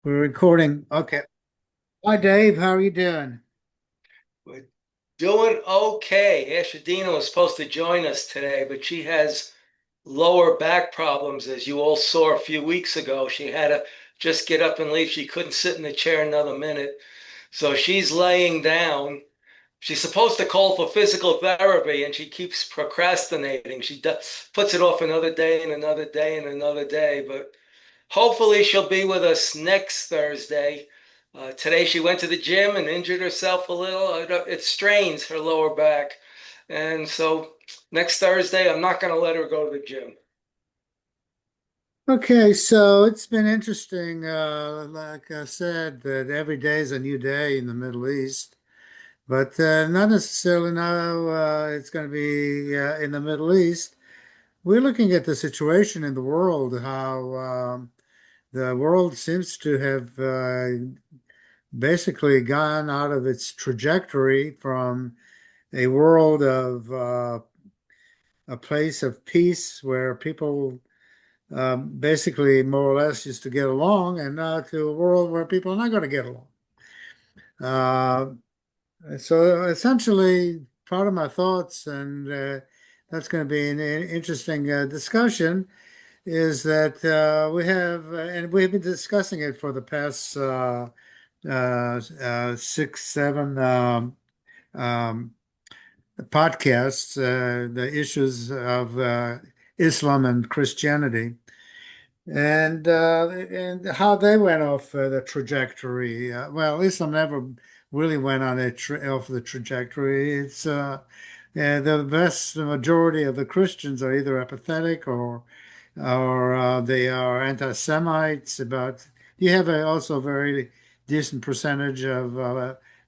We're recording. Okay. Hi, Dave. How are you doing? We're doing okay. Ashadina was supposed to join us today, but she has lower back problems, as you all saw a few weeks ago. She had to just get up and leave. She couldn't sit in the chair another minute. So she's laying down. She's supposed to call for physical therapy, and she keeps procrastinating. Puts it off another day and another day and another day. But hopefully, she'll be with us next Thursday. Today, she went to the gym and injured herself a little. It strains her lower back. And so next Thursday, I'm not going to let her go to the gym. Okay, so it's been interesting. Like I said, that every day is a new day in the Middle East, but not necessarily now it's going to be in the Middle East. We're looking at the situation in the world, how the world seems to have basically gone out of its trajectory from a world of a place of peace where people basically more or less used to get along, and now to a world where people are not going to get along. Uh, so essentially, part of my thoughts, and that's going to be an interesting discussion, is that we have, and we've been discussing it for the past six, seven um, podcasts, the issues of Islam and Christianity. And how they went off the trajectory. Well, Islam never really went on a tra off the trajectory. It's the vast majority of the Christians are either apathetic or they are anti-Semites. But you have also a very decent percentage of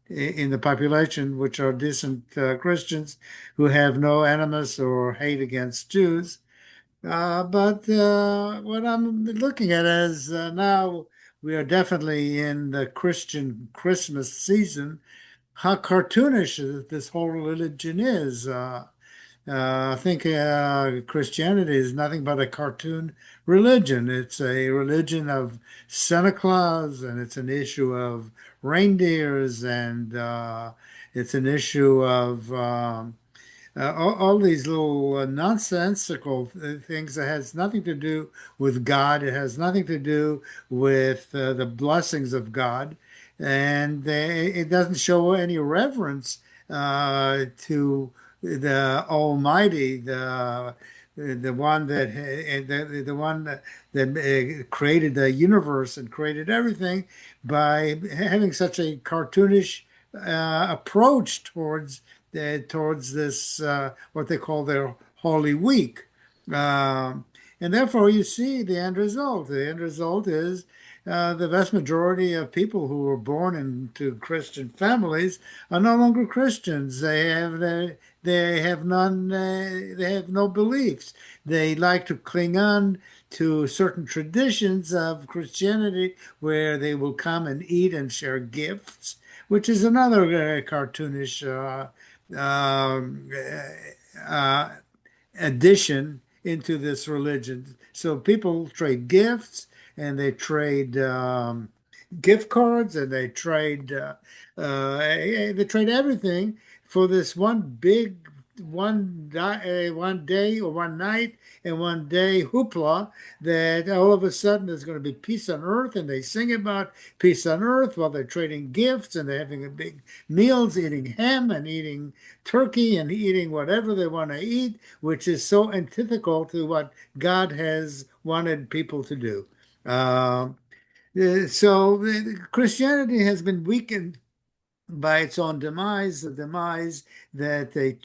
in the population which are decent Christians who have no animus or hate against Jews. But what I'm looking at is now we are definitely in the Christian Christmas season. How cartoonish this whole religion is. I think Christianity is nothing but a cartoon religion. It's a religion of Santa Claus, and it's an issue of reindeers, and it's an issue of all these little nonsensical things that has nothing to do with God. It has nothing to do with the blessings of God, and it doesn't show any reverence to the Almighty, the one that the one that created the universe and created everything by having such a cartoonish approach towards this what they call their Holy Week. Um, and therefore, you see the end result. The end result is the vast majority of people who were born into Christian families are no longer Christians. They have none. They have no beliefs. They like to cling on to certain traditions of Christianity, where they will come and eat and share gifts, which is another cartoonish um, uh, addition into this religion. So people trade gifts, and they trade gift cards, and they trade everything for this one day or one night and one day hoopla, that all of a sudden there's going to be peace on earth, and they sing about peace on earth while they're trading gifts, and they're having a big meals, eating ham and eating turkey and eating whatever they want to eat, which is so antithetical to what God has wanted people to do. Uh, so Christianity has been weakened by its own demise, the demise that they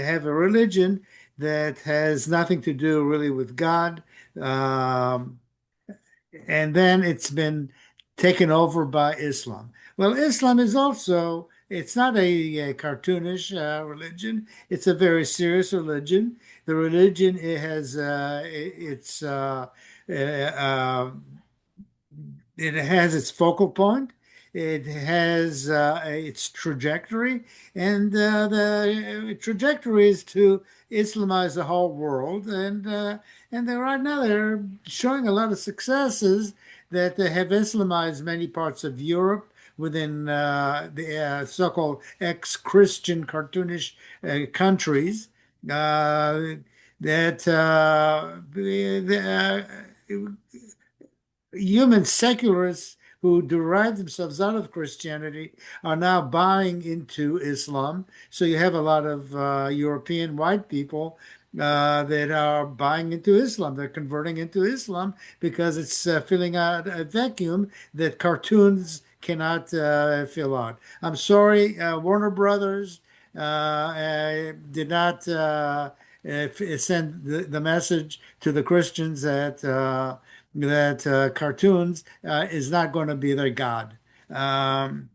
have a religion that has nothing to do really with God. Um, and then it's been taken over by Islam. Well, Islam is also, it's not a cartoonish religion. It's a very serious religion. The religion it has uh, it has its focal point. It has its trajectory, and the trajectory is to Islamize the whole world. And right now they're showing a lot of successes. that have Islamized many parts of Europe within the so-called ex-Christian cartoonish countries that human secularists who derive themselves out of Christianity are now buying into Islam. So you have a lot of European white people that are buying into Islam. They're converting into Islam because it's filling out a vacuum that cartoons cannot fill out. I'm sorry, Warner Brothers did not send the message to the Christians that cartoons is not going to be their God. Um,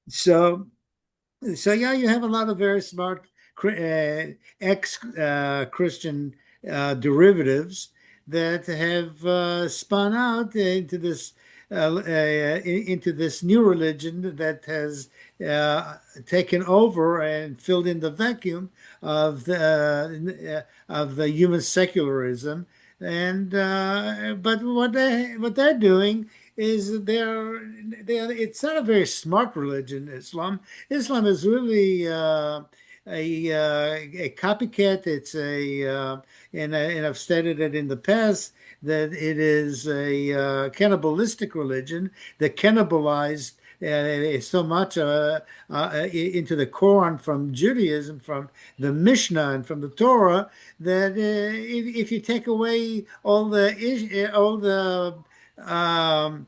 so so yeah, you have a lot of very smart ex-Christian derivatives that have spun out into this new religion that has taken over and filled in the vacuum of the human secularism. And but what they're doing is they're it's not a very smart religion, Islam. Islam is really a copycat. It's and I've stated it in the past that it is a cannibalistic religion that cannibalized so much into the Quran from Judaism, from the Mishnah, and from the Torah that if you take away all the um,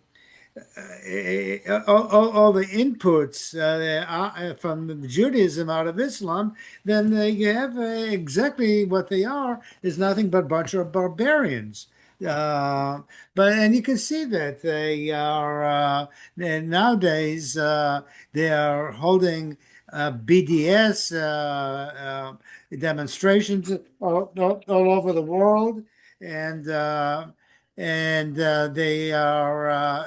all the inputs from Judaism out of Islam, then you have exactly what they are is nothing but a bunch of barbarians. Uh, and you can see that they are and nowadays they are holding BDS demonstrations all over the world, and they are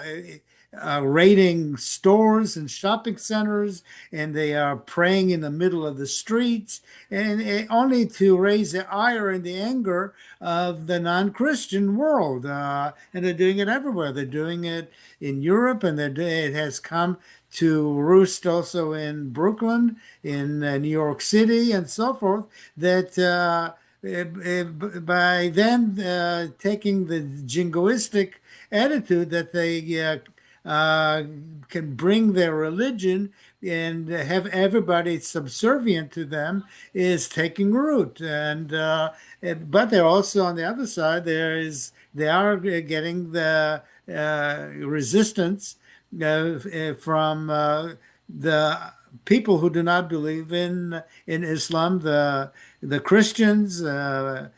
raiding stores and shopping centers, and they are praying in the middle of the streets, and only to raise the ire and the anger of the non-Christian world. And they're doing it everywhere. They're doing it in Europe, and it has come to roost also in Brooklyn, in New York City, and so forth. That by them taking the jingoistic attitude that they can bring their religion and have everybody subservient to them is taking root. But they're also on the other side. They are getting the resistance from the people who do not believe in Islam, the Christians, the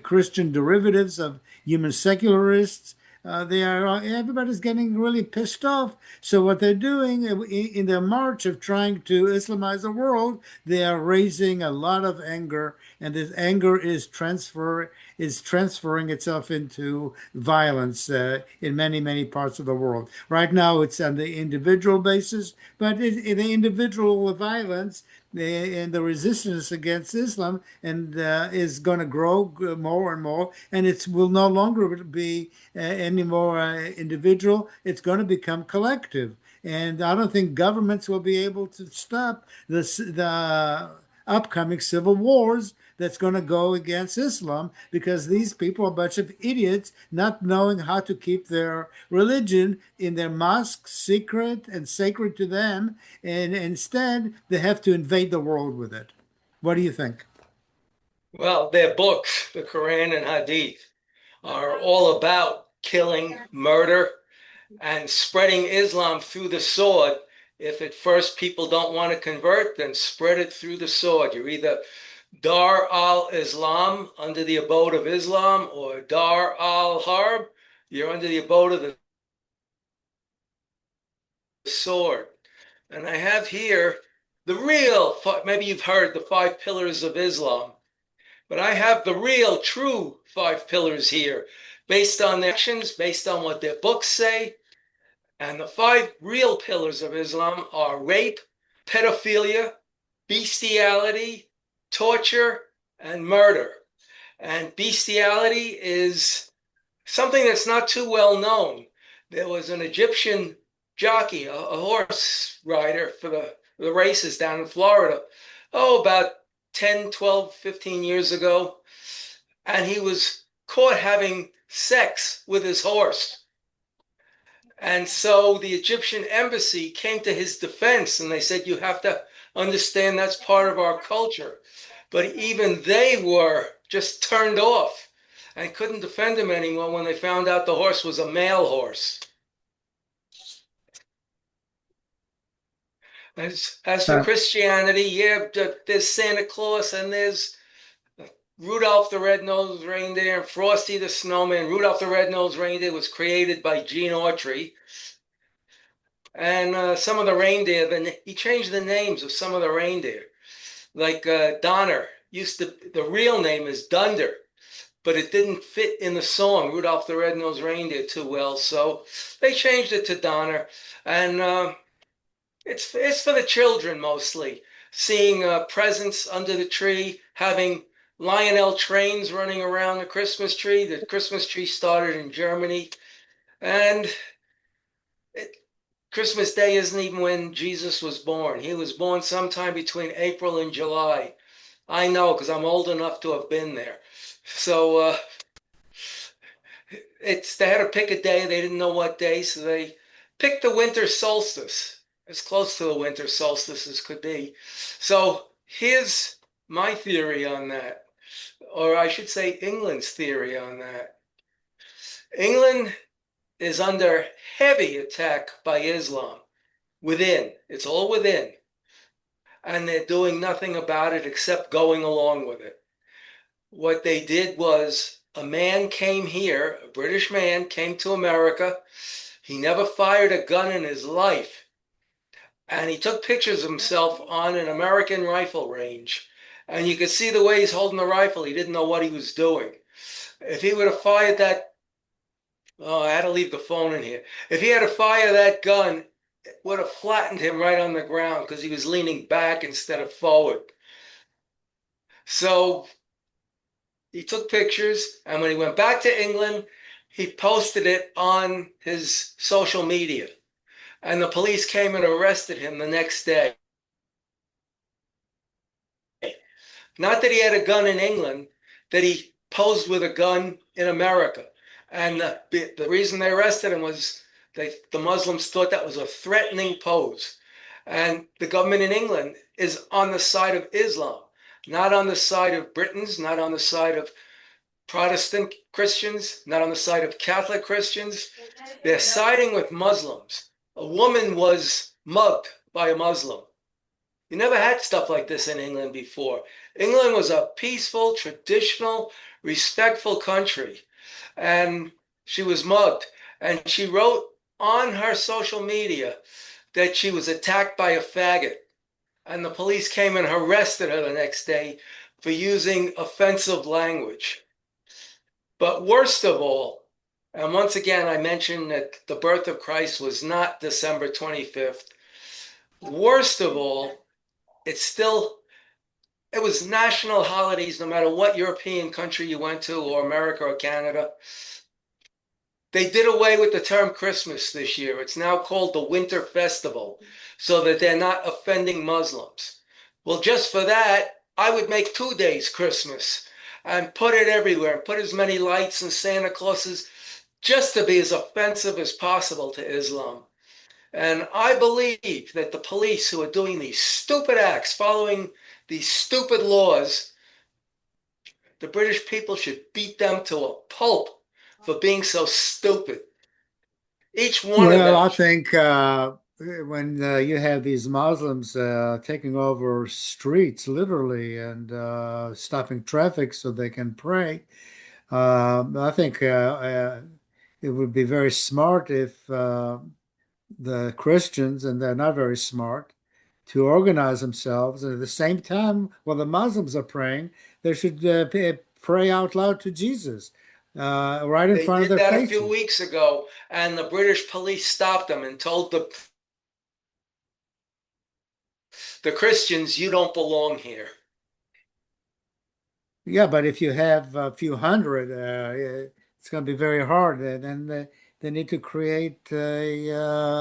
Christian derivatives of human secularists. They are everybody's getting really pissed off. So what they're doing in their march of trying to Islamize the world, they are raising a lot of anger, and this anger is transferring itself into violence in many parts of the world. Right now, it's on the individual basis, but in the individual violence and the resistance against Islam and is going to grow more and more, and it will no longer be any more individual. It's going to become collective, and I don't think governments will be able to stop the upcoming civil wars that's going to go against Islam because these people are a bunch of idiots not knowing how to keep their religion in their mosque secret and sacred to them, and instead they have to invade the world with it. What do you think? Well, their books, the Quran and Hadith, are all about killing, murder, and spreading Islam through the sword. If at first people don't want to convert, then spread it through the sword. You're either Dar al Islam, under the abode of Islam, or Dar al Harb, you're under the abode of the sword. And I have here the real, maybe you've heard the five pillars of Islam, but I have the real, true five pillars here based on their actions, based on what their books say. And the five real pillars of Islam are rape, pedophilia, bestiality, torture, and murder. And bestiality is something that's not too well known. There was an Egyptian jockey, a horse rider for the races down in Florida, about 10, 12, 15 years ago. And he was caught having sex with his horse. And so the Egyptian embassy came to his defense and they said, you have to understand that's part of our culture. But even they were just turned off and couldn't defend him anymore when they found out the horse was a male horse. As for Uh, Christianity, yeah, there's Santa Claus and there's Rudolph the Red-Nosed Reindeer and Frosty the Snowman. Rudolph the Red-Nosed Reindeer was created by Gene Autry. And some of the reindeer, then he changed the names of some of the reindeer. Like Donner the real name is Dunder, but it didn't fit in the song Rudolph the Red-Nosed Reindeer too well. So they changed it to Donner. And it's for the children mostly. Seeing presents under the tree, having Lionel trains running around the Christmas tree. The Christmas tree started in Germany. And it, Christmas Day isn't even when Jesus was born. He was born sometime between April and July. I know because I'm old enough to have been there. So it's they had to pick a day. They didn't know what day, so they picked the winter solstice, as close to the winter solstice as could be. So here's my theory on that, or I should say England's theory on that. England is under heavy attack by Islam within. It's all within. And they're doing nothing about it except going along with it. What they did was a man came here, a British man came to America. He never fired a gun in his life. And he took pictures of himself on an American rifle range. And you could see the way he's holding the rifle. He didn't know what he was doing. If he would have fired that, oh, I had to leave the phone in here. If he had to fire that gun, it would have flattened him right on the ground because he was leaning back instead of forward. So he took pictures, and when he went back to England, he posted it on his social media. And the police came and arrested him the next day. Not that he had a gun in England, that he posed with a gun in America. And the reason they arrested him was the Muslims thought that was a threatening pose. And the government in England is on the side of Islam, not on the side of Britons, not on the side of Protestant Christians, not on the side of Catholic Christians. They're siding with Muslims. A woman was mugged by a Muslim. You never had stuff like this in England before. England was a peaceful, traditional, respectful country. And she was mugged. And she wrote on her social media that she was attacked by a faggot. And the police came and arrested her the next day for using offensive language. But worst of all, and once again, I mentioned that the birth of Christ was not December 25th. Worst of all, it's still, it was national holidays no matter what European country you went to, or America or Canada. They did away with the term Christmas this year. It's now called the Winter Festival so that they're not offending Muslims. Well, just for that, I would make 2 days Christmas and put it everywhere and put as many lights and Santa Clauses just to be as offensive as possible to Islam. And I believe that the police who are doing these stupid acts, following these stupid laws, the British people should beat them to a pulp for being so stupid. Each one of well, them. I think when you have these Muslims taking over streets, literally, and stopping traffic so they can pray, I think it would be very smart if the Christians, and they're not very smart, to organize themselves. And at the same time, while the Muslims are praying, they should pray out loud to Jesus right in They front of did their that a few faces. weeks ago, and the British police stopped them and told the Christians, you don't belong here. Yeah, but if you have a few hundred, it's going to be very hard. And then they need to create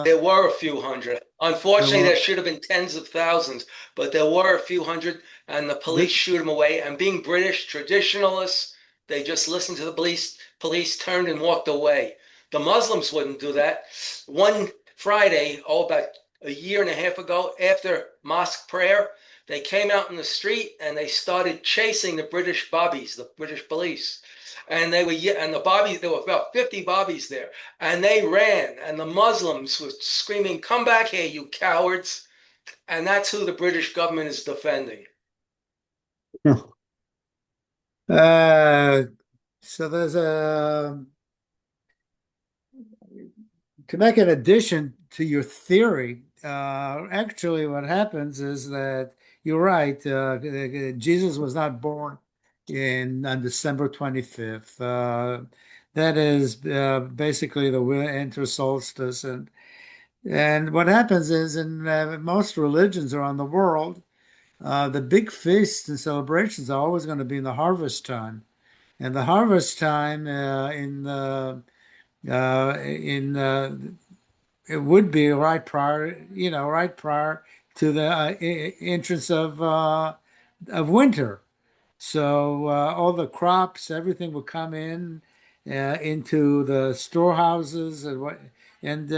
There were a few hundred. there Unfortunately, there were should have been tens of thousands, but there were a few hundred, and the police the, shoot them away. And being British traditionalists, they just listened to the police. Police turned and walked away. The Muslims wouldn't do that. One Friday, about a year and a half ago, after mosque prayer, they came out in the street and they started chasing the British bobbies, the British police. And they were, and the bobbies, there were about 50 bobbies there, and they ran, and the Muslims were screaming, "Come back here, you cowards!" And that's who the British government is defending. uh, so there's a to make an addition to your theory. Actually, what happens is that you're right. Jesus was not born in on December 25th. That is basically the winter solstice, and what happens is in most religions around the world, the big feasts and celebrations are always going to be in the harvest time, and the harvest time in it would be right prior, right prior to the entrance of winter. So all the crops, everything will come in into the storehouses and what, and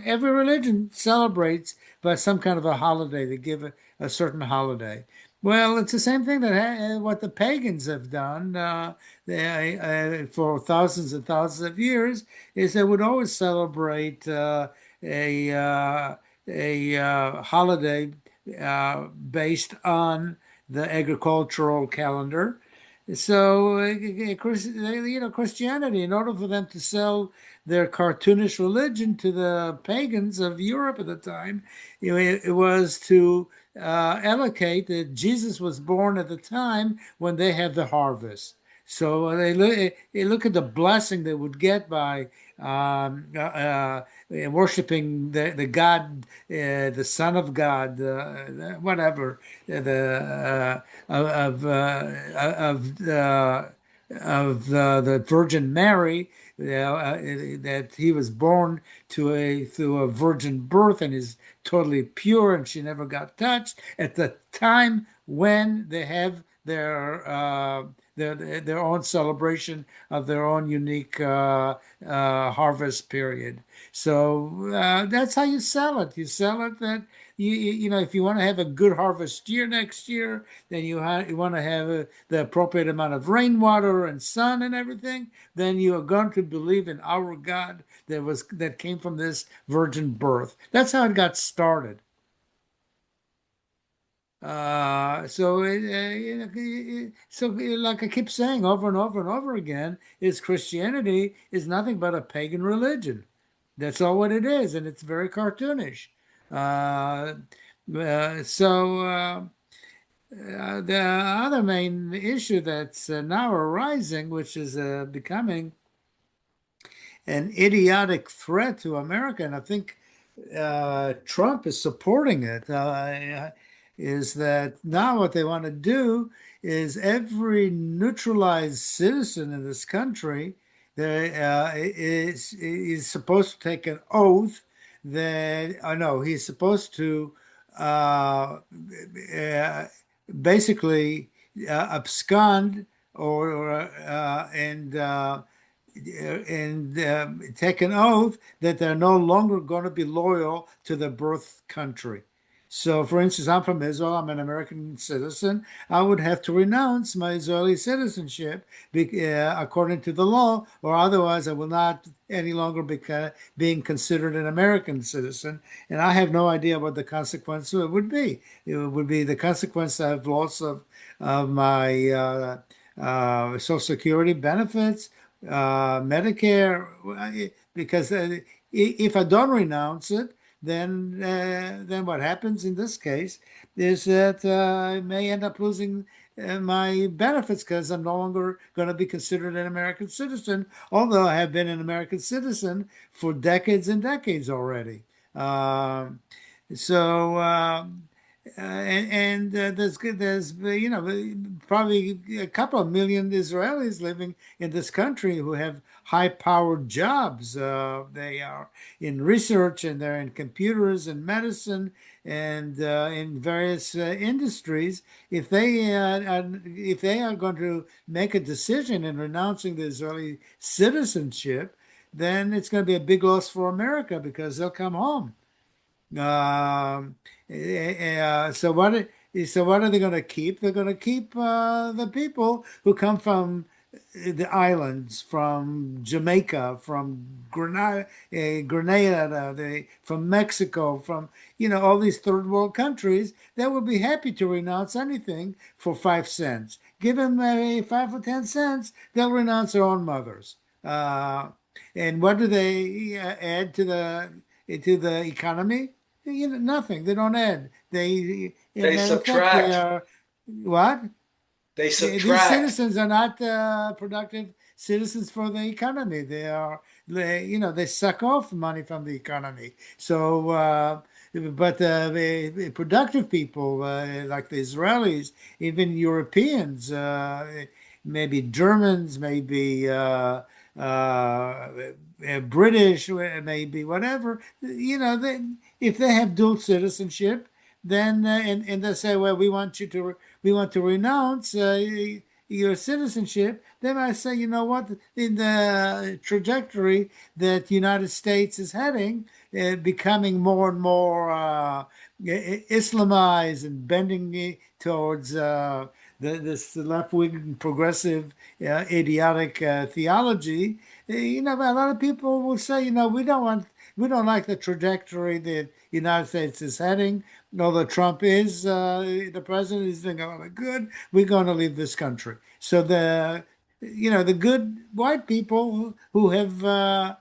every religion celebrates by some kind of a holiday. They give a certain holiday. Well, it's the same thing that what the pagans have done for thousands and thousands of years is they would always celebrate a uh, a holiday based on the agricultural calendar. So, Christianity, in order for them to sell their cartoonish religion to the pagans of Europe at the time, it was to allocate that Jesus was born at the time when they have the harvest. So they look at the blessing they would get by worshiping the God, the Son of God, whatever, the of the Virgin Mary, that he was born to a through a virgin birth and is totally pure, and she never got touched at the time when they have their own celebration of their own unique harvest period. So that's how you sell it. You sell it that if you want to have a good harvest year next year, then you want to have the appropriate amount of rainwater and sun and everything. Then you are going to believe in our God that came from this virgin birth. That's how it got started. Like I keep saying over and over and over again, is Christianity is nothing but a pagan religion. That's all what it is, and it's very cartoonish. Uh, the other main issue that's now arising, which is becoming an idiotic threat to America, and I think Trump is supporting it, is that now what they want to do is every neutralized citizen in this country is supposed to take an oath that, oh no, he's supposed to uh, basically abscond and take an oath that they're no longer going to be loyal to the birth country. So, for instance, I'm from Israel. I'm an American citizen. I would have to renounce my Israeli citizenship according to the law, or otherwise I will not any longer be being considered an American citizen. And I have no idea what the consequence would be. It would be the consequence of loss of my Social Security benefits, Medicare, because if I don't renounce it, then what happens in this case is that I may end up losing my benefits because I'm no longer going to be considered an American citizen, although I have been an American citizen for decades and decades already. Um, so and there's probably a couple of million Israelis living in this country who have high-powered jobs. They are in research and they're in computers and medicine and in various industries. If they are going to make a decision in renouncing the Israeli citizenship, then it's going to be a big loss for America because they'll come home. Um, so what are they going to keep? They're going to keep the people who come from the islands, from Jamaica, from Grenada, from Mexico, from all these third world countries that would be happy to renounce anything for 5 cents. Give them 5 or 10 cents, they'll renounce their own mothers. Uh, and what do they add to the economy? Nothing. They don't add. In They matter of fact, they subtract. are what? They These subtract. citizens are not productive citizens for the economy. They suck off money from the economy. So, but the productive people like the Israelis, even Europeans, maybe Germans, maybe British, maybe whatever, if they have dual citizenship, then and they say, well, we want to renounce your citizenship, then I say, you know what, in the trajectory that the United States is heading, becoming more and more Islamized and bending towards this left-wing progressive idiotic theology, a lot of people will say, we don't like the trajectory that the United States is heading. Although Trump is the president, is doing a lot of good. We're going to leave this country. So the good white people who have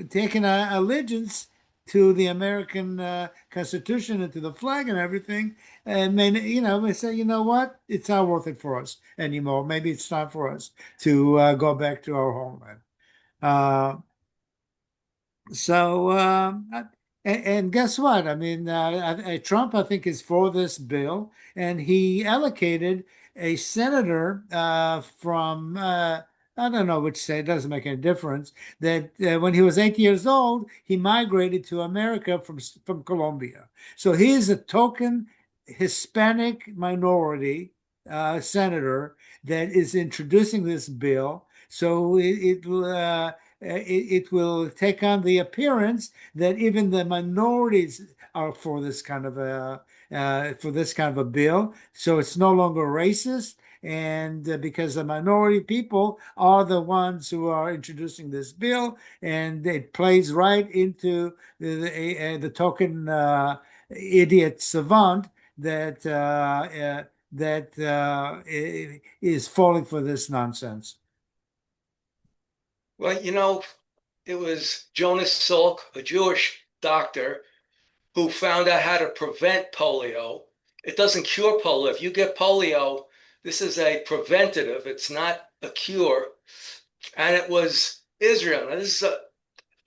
taken allegiance to the American Constitution and to the flag and everything, and may say, you know what, it's not worth it for us anymore. Maybe it's time for us to go back to our homeland. Uh, so, and guess what? I mean, Trump, I think, is for this bill, and he allocated a senator from, I don't know which state, it doesn't make any difference, that when he was 8 years old, he migrated to America from Colombia. So he is a token Hispanic minority senator that is introducing this bill. So it will take on the appearance that even the minorities are for this kind of a bill. So it's no longer racist, and because the minority people are the ones who are introducing this bill, and it plays right into the token idiot savant that is falling for this nonsense. Well, it was Jonas Salk, a Jewish doctor, who found out how to prevent polio. It doesn't cure polio. If you get polio, this is a preventative. It's not a cure. And it was Israel. Now, this is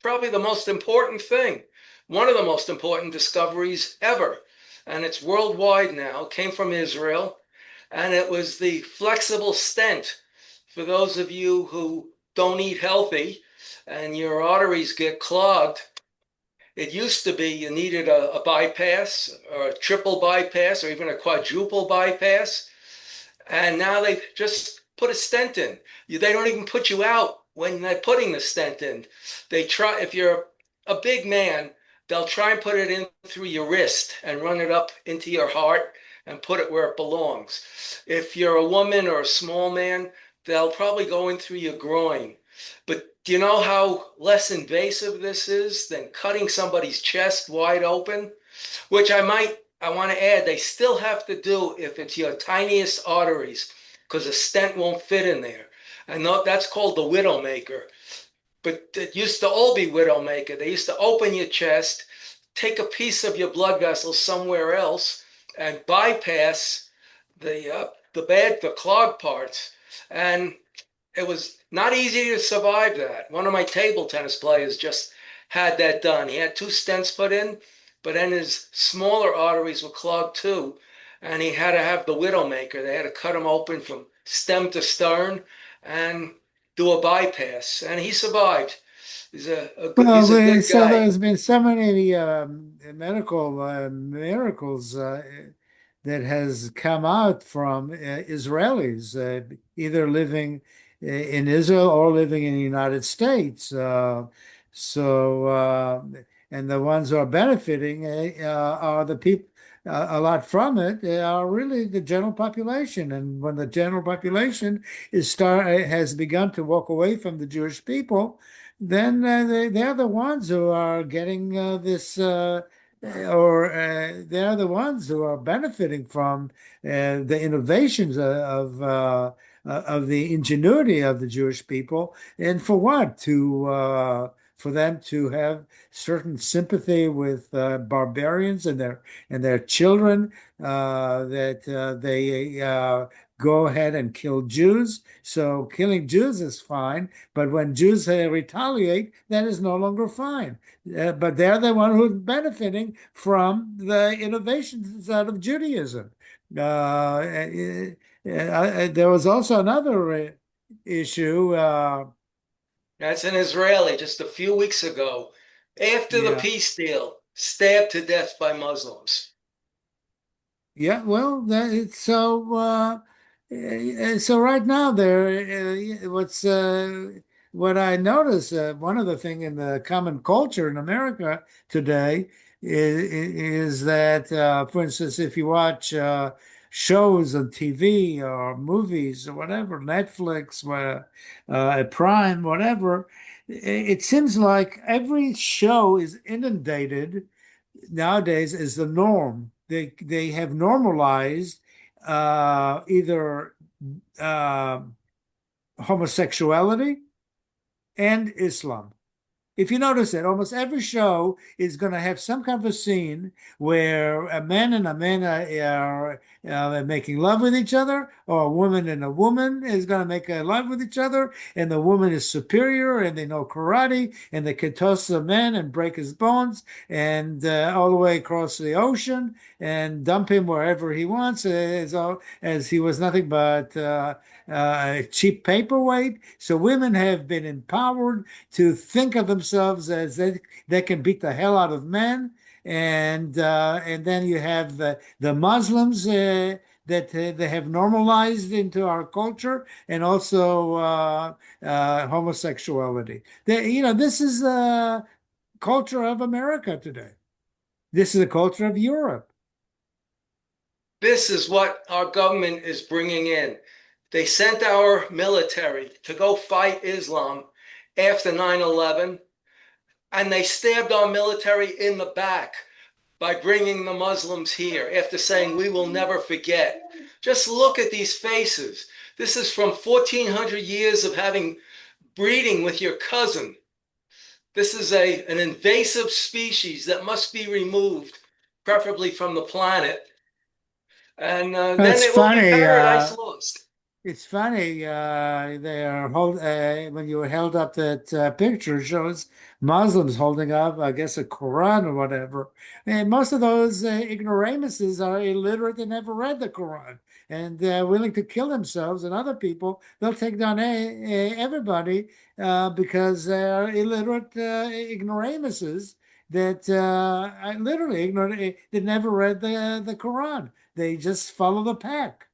probably the most important thing, one of the most important discoveries ever. And it's worldwide now, came from Israel. And it was the flexible stent. For those of you who don't eat healthy and your arteries get clogged, it used to be you needed a bypass or a triple bypass or even a quadruple bypass. And now they just put a stent in. They don't even put you out when they're putting the stent in. They try, if you're a big man, they'll try and put it in through your wrist and run it up into your heart and put it where it belongs. If you're a woman or a small man, they'll probably go in through your groin. But do you know how less invasive this is than cutting somebody's chest wide open? Which I want to add, they still have to do if it's your tiniest arteries, because a stent won't fit in there. I know that's called the widowmaker, but it used to all be widowmaker. They used to open your chest, take a piece of your blood vessel somewhere else, and bypass the clogged parts. And it was not easy to survive that. One of my table tennis players just had that done. He had two stents put in, but then his smaller arteries were clogged too, and he had to have the widowmaker. They had to cut him open from stem to stern and do a bypass, and he survived. Well, He's a good so guy. there's been so many medical miracles that has come out from Israelis, either living in Israel or living in the United States. So, and the ones who are benefiting are the people. A lot from it are really the general population, and when the general population has begun to walk away from the Jewish people, then they're the ones who are getting they're the ones who are benefiting from the innovations of the ingenuity of the Jewish people. And for what? For them to have certain sympathy with barbarians and their children, that they go ahead and kill Jews. So killing Jews is fine, but when Jews retaliate, that is no longer fine. But they're the one who's benefiting from the innovations out of Judaism. There was also another issue. That's an Israeli just a few weeks ago, after the Yeah, peace deal, stabbed to death by Muslims. yeah, well, so right now what I notice, one of the thing in the common culture in America today is that, for instance, if you watch shows on TV or movies or whatever, Netflix, Prime, whatever, it seems like every show is inundated nowadays is the norm. They have normalized either uh, homosexuality and Islam. If you notice it, almost every show is going to have some kind of a scene where a man and a man are making love with each other, or a woman and a woman is going to make a love with each other, and the woman is superior and they know karate and they can toss the man and break his bones and all the way across the ocean and dump him wherever he wants, as he was nothing but a cheap paperweight. So women have been empowered to think of themselves as they can beat the hell out of men. And then you have the Muslims that they have normalized into our culture, and also homosexuality. This is the culture of America today. This is the culture of Europe. This is what our government is bringing in. They sent our military to go fight Islam after 9/11, and they stabbed our military in the back by bringing the Muslims here after saying, "We will never forget." Just look at these faces. This is from 1400 years of having breeding with your cousin. This is an invasive species that must be removed, preferably from the planet. And then It's it will be funny. paradise lost. It's funny. When you held up that picture, shows Muslims holding up, I guess, a Quran or whatever. And most of those ignoramuses are illiterate and never read the Quran and willing to kill themselves and other people. They'll take down everybody because they're illiterate ignoramuses that are literally ignorant. They never read the Quran. They just follow the pack.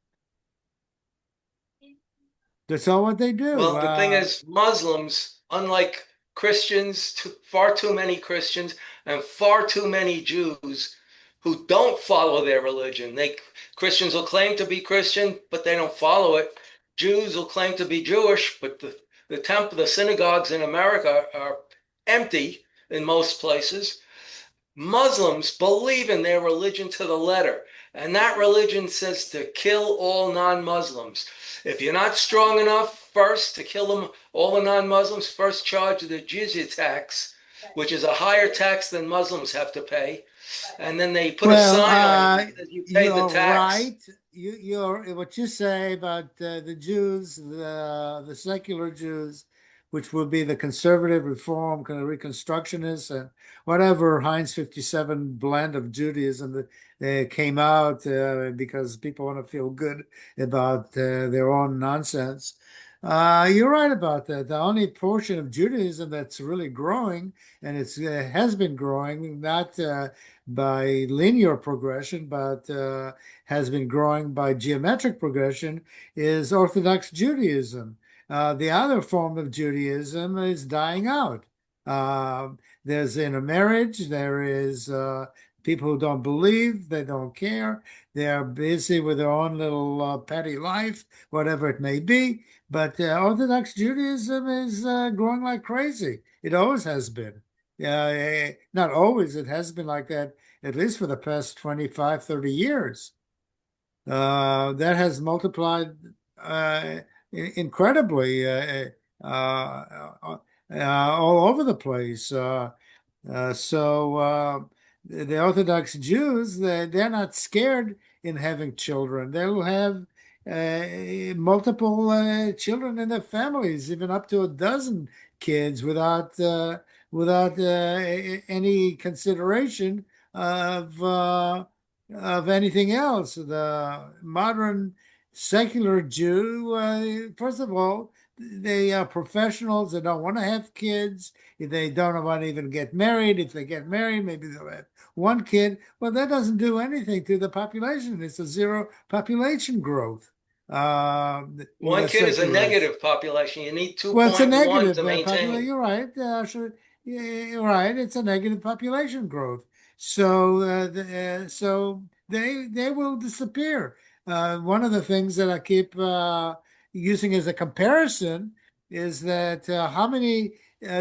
That's all what they do. Well, the thing is, Muslims, unlike Christians, far too many Christians and far too many Jews who don't follow their religion. Christians will claim to be Christian, but they don't follow it. Jews will claim to be Jewish, but the synagogues in America are empty in most places. Muslims believe in their religion to the letter, and that religion says to kill all non-Muslims. If you're not strong enough first to kill them, all the non-Muslims, first charge the jizya tax, which is a higher tax than Muslims have to pay, and then they put a Well, sign on you that says you pay the you're tax. right. You're what you say about the Jews, the secular Jews. which will be the conservative reform, kind of reconstructionists, and whatever Heinz 57 blend of Judaism that came out because people want to feel good about their own nonsense. You're right about that. The only portion of Judaism that's really growing, and it has been growing, not by linear progression, but has been growing by geometric progression, is Orthodox Judaism. The other form of Judaism is dying out. Uh, there's intermarriage. There is people who don't believe, they don't care. They're busy with their own little petty life, whatever it may be. But Orthodox Judaism is growing like crazy. It always has been. Not always, it has been like that, at least for the past 25, 30 years. That has multiplied incredibly all over the place. The Orthodox Jews, they're not scared in having children. They'll have multiple children in their families, even up to a dozen kids without any consideration of anything else. The modern secular Jew, first of all, they are professionals. They don't want to have kids. If they don't want to even get married, if they get married, maybe they'll have one kid. Well, that doesn't do anything to the population. It's a zero population growth with One a kid is a secularist. negative population. You need Well, it's a 2.1 negative to population. maintain. You're right. Yeah, you're right. It's a negative population growth. So they will disappear. One of the things that I keep using as a comparison is that how many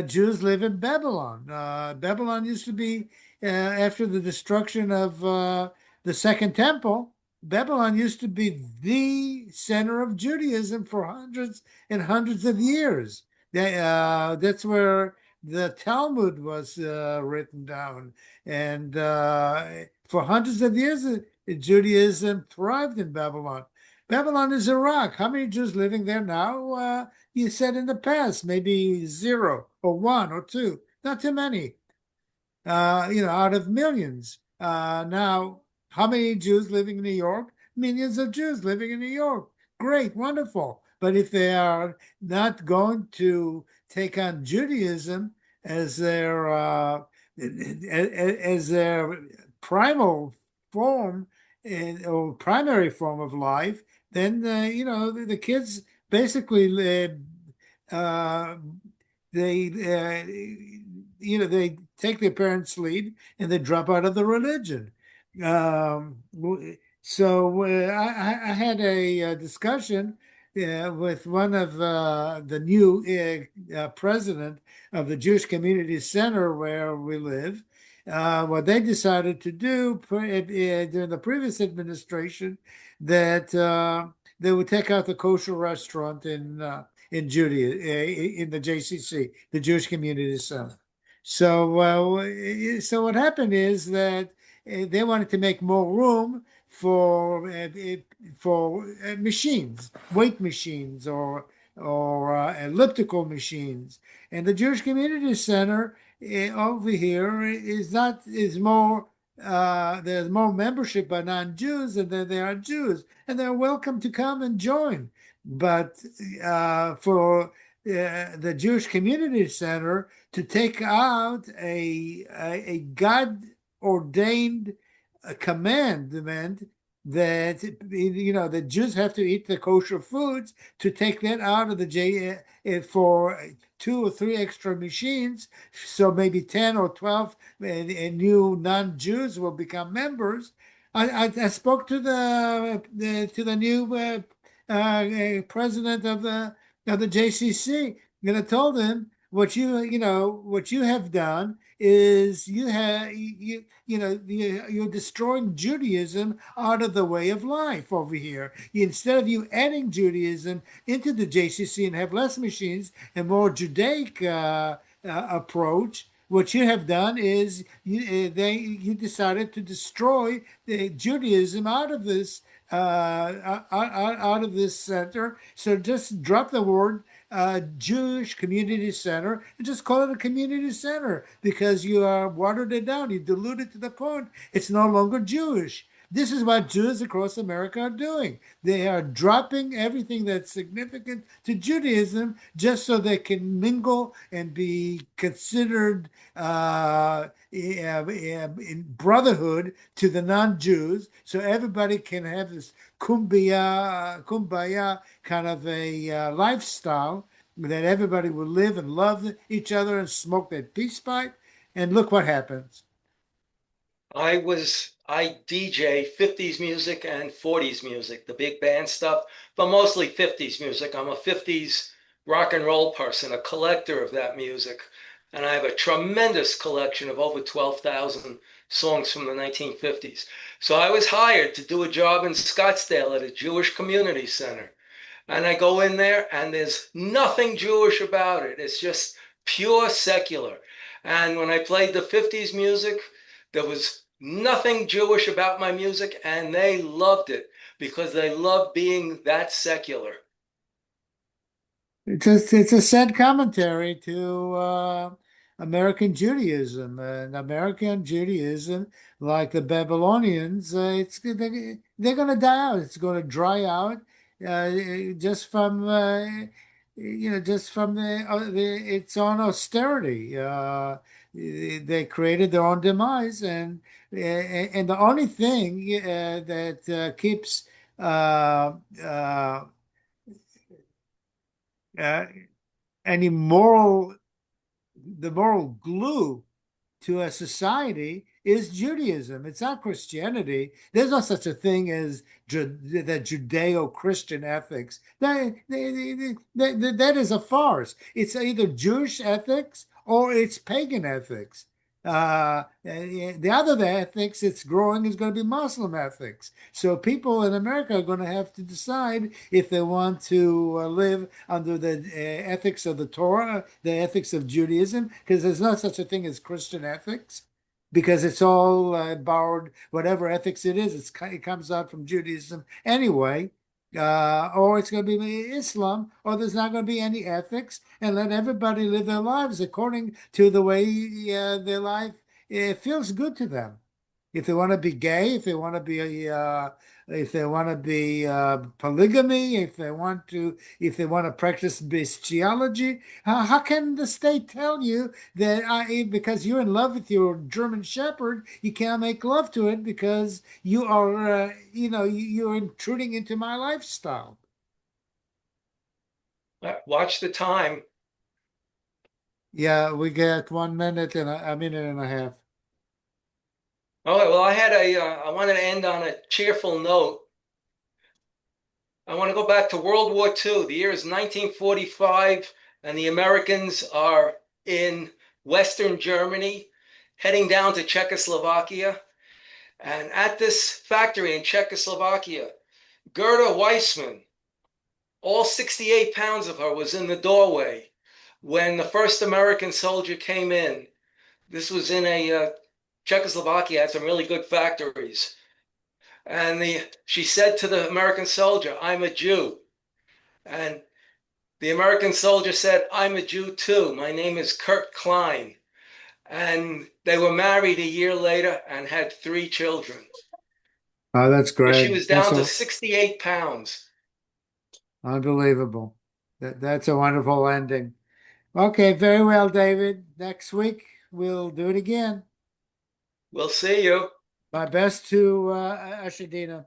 Jews live in Babylon? Babylon used to be after the destruction of the Second Temple. Babylon used to be the center of Judaism for hundreds and hundreds of years. That's where the Talmud was written down. And for hundreds of years, Judaism thrived in Babylon. Babylon is Iraq. How many Jews living there now? You said in the past, maybe zero or one or two, not too many out of millions. Now, how many Jews living in New York? Millions of Jews living in New York. Great, wonderful. But if they are not going to take on Judaism as their primal form or primary form of life, then the kids basically uh, they take their parents' lead and they drop out of the religion. Um, I had a discussion with one of the new president of the Jewish Community Center where we live. What they decided to do during the previous administration, that they would take out the kosher restaurant in Judaism, in the JCC, the Jewish Community Center. So what happened is that they wanted to make more room for machines, weight machines, or elliptical machines, and the Jewish Community Center over here is more. There's more membership by non-Jews than there are Jews, and they're welcome to come and join. But for the Jewish Community Center to take out a God ordained commandment that the Jews have to eat the kosher foods, to take that out of the for two or three extra machines, so maybe 10 or 12 new non-Jews will become members. I spoke to the new president of the JCC, and I told him what you have done is you're destroying Judaism out of the way of life over here. Instead of you adding Judaism into the JCC and have less machines and more Judaic approach, what you have done is you decided to destroy Judaism out of this out of this center. So just drop the word Jewish Community Center and just call it a community center because you watered it down. You diluted it to the point it's no longer Jewish. This is what Jews across America are doing. They are dropping everything that's significant to Judaism just so they can mingle and be considered in brotherhood to the non-Jews, so everybody can have this kumbaya kind of a lifestyle that everybody will live and love each other and smoke that peace pipe. And look what happens. I DJ 50s music and 40s music, the big band stuff, but mostly 50s music. I'm a 50s rock and roll person, a collector of that music. And I have a tremendous collection of over 12,000 songs from the 1950s. So I was hired to do a job in Scottsdale at a Jewish community center. And I go in there and there's nothing Jewish about it. It's just pure secular. And when I played the 50s music, there was nothing Jewish about my music, and they loved it because they love being that secular. It's a sad commentary to American Judaism. And American Judaism, like the Babylonians, they're going to die out. It's going to dry out just from just from its own austerity. They created their own demise, and the only thing that keeps uh, uh, uh, any moral the moral glue to a society is Judaism. It's not Christianity. There's no such a thing as the Judeo-Christian ethics. That is a farce. It's either Jewish ethics or it's pagan ethics. The other ethics it's growing is going to be Muslim ethics. So people in America are going to have to decide if they want to live under the ethics of the Torah, the ethics of Judaism, because there's no such a thing as Christian ethics, because it's all borrowed, whatever ethics it is, it comes out from Judaism anyway. Or it's going to be Islam, or there's not going to be any ethics, and let everybody live their lives according to the way their life feels good to them. If they want to be gay, if they want to be polygamy, if they want to practice bestiality, how can the state tell you that because you're in love with your German Shepherd, you can't make love to it because you are, you're intruding into my lifestyle? Watch the time. Yeah, we get 1 minute and a minute and a half. All right, well, I wanted to end on a cheerful note. I want to go back to World War II. The year is 1945, and the Americans are in Western Germany, heading down to Czechoslovakia. And at this factory in Czechoslovakia, Gerda Weissman, all 68 pounds of her, was in the doorway when the first American soldier came in. This was in a Czechoslovakia had some really good factories. And she said to the American soldier, "I'm a Jew." And the American soldier said, "I'm a Jew too. My name is Kurt Klein." And they were married a year later and had 3 children. Oh, that's But she great. was down to 68 pounds. Unbelievable. That's a wonderful ending. Okay, very well, David. Next week we'll do it again. We'll see you. My best to Ashadina.